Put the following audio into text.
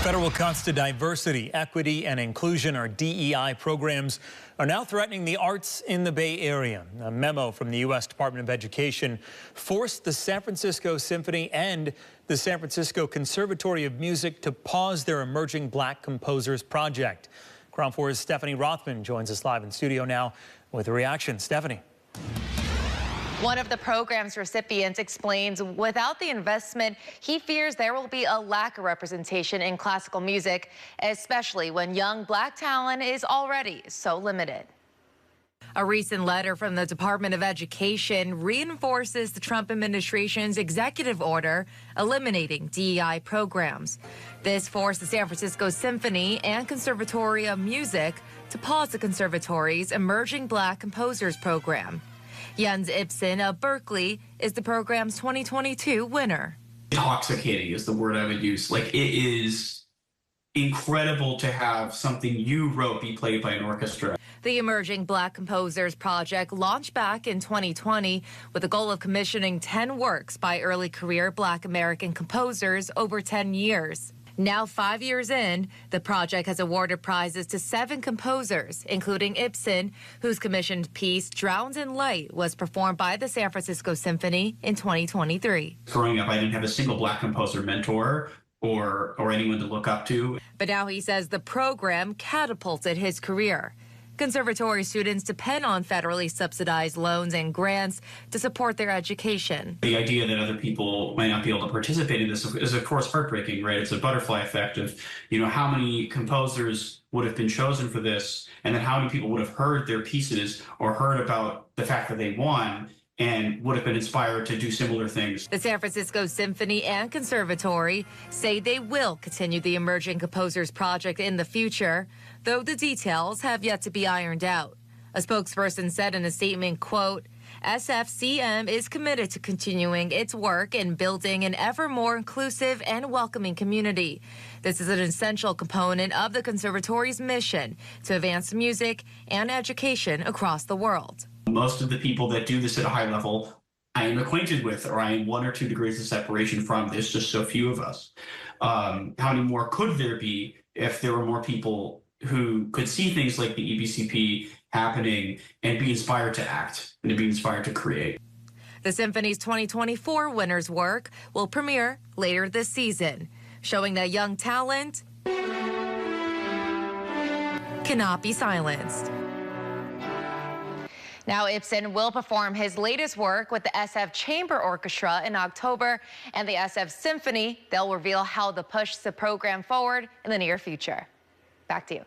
Federal cuts to diversity, equity, and inclusion, or DEI programs, are now threatening the arts in the Bay Area. A memo from the U.S. Department of Education forced the San Francisco Symphony and the San Francisco Conservatory of Music to pause their Emerging Black Composers project. KRON 4's Stephanie Rothman joins us live in studio now with a reaction. Stephanie. One of the program's recipients explains without the investment, he fears there will be a lack of representation in classical music, especially when young Black talent is already so limited. A recent letter from the Department of Education reinforces the Trump administration's executive order eliminating DEI programs. This forced the San Francisco Symphony and Conservatory of Music to pause the conservatory's Emerging Black Composers program. Jens Ibsen of Berkeley is the program's 2022 winner. Intoxicating is the word I would use. Like, it is incredible to have something you wrote be played by an orchestra. The Emerging Black Composers project launched back in 2020 with the goal of commissioning 10 works by early career Black American composers over 10 years. Now, 5 years in, the project has awarded prizes to 7 composers, including Ibsen, whose commissioned piece Drowned in Light was performed by the San Francisco Symphony in 2023. Growing up, I didn't have a single Black composer mentor or anyone to look up to. But now he says the program catapulted his career. Conservatory students depend on federally subsidized loans and grants to support their education. The idea that other people might not be able to participate in this is, of course, heartbreaking, right? It's a butterfly effect of, how many composers would have been chosen for this, and then how many people would have heard their pieces or heard about the fact that they won and would have been inspired to do similar things. The San Francisco Symphony and Conservatory say they will continue the Emerging Composers project in the future, though the details have yet to be ironed out. A spokesperson said in a statement, quote, SFCM is committed to continuing its work in building an ever more inclusive and welcoming community. This is an essential component of the Conservatory's mission to advance music and education across the world. Most of the people that do this at a high level, I am acquainted with, or I am 1 or 2 degrees of separation from. There's just so few of us. How many more could there be if there were more people who could see things like the EBCP happening and be inspired to act and to be inspired to create? The Symphony's 2024 winner's work will premiere later this season, showing that young talent cannot be silenced. Now, Ibsen will perform his latest work with the SF Chamber Orchestra in October, and the SF Symphony. They'll reveal how to push the program forward in the near future. Back to you.